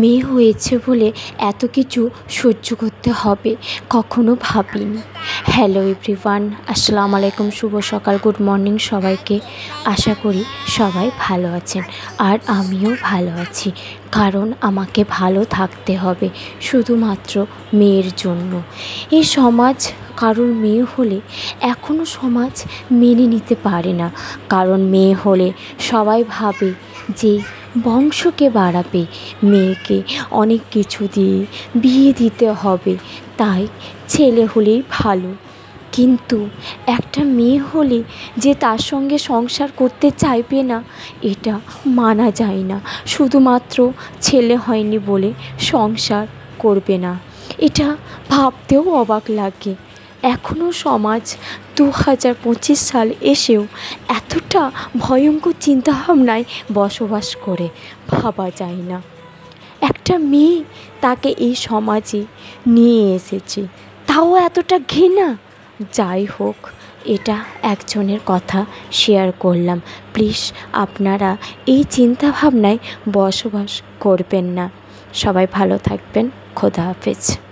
মেয়ে হয়েছে বলে এত কিছু সহ্য করতে হবে কখনো ভাবিনি। হ্যালো এভরিওয়ান, আসসালামু আলাইকুম, শুভ সকাল, গুড মর্নিং সবাইকে। আশা করি সবাই ভালো আছেন আর আমিও ভালো আছি, কারণ আমাকে ভালো থাকতে হবে শুধুমাত্র মেয়ের জন্য। এই সমাজ কারোর মেয়ে হলে এখনও সমাজ মেনে নিতে পারে না, কারণ মেয়ে হলে সবাই ভাবে যে বংশকে বাড়াবে, মেয়েকে অনেক কিছু দিয়ে বিয়ে দিতে হবে, তাই ছেলে হলেই ভালো। কিন্তু একটা মেয়ে হলে যে তার সঙ্গে সংসার করতে চাইবে না, এটা মানা যায় না। শুধুমাত্র ছেলে হয়নি বলে সংসার করবে না, এটা ভাবতেও অবাক লাগে। এখনও সমাজ 2025 সাল এসেও এতটা ভয়ঙ্কর চিন্তাভাবনায় বসবাস করে, ভাবা যায় না। একটা মেয়ে তাকে এই সমাজে নিয়ে এসেছে, তাও এতটা ঘৃণা। যাই হোক, এটা একজনের কথা শেয়ার করলাম। প্লিজ আপনারা এই চিন্তাভাবনায় বসবাস করবেন না। সবাই ভালো থাকবেন। খোদা হাফেজ।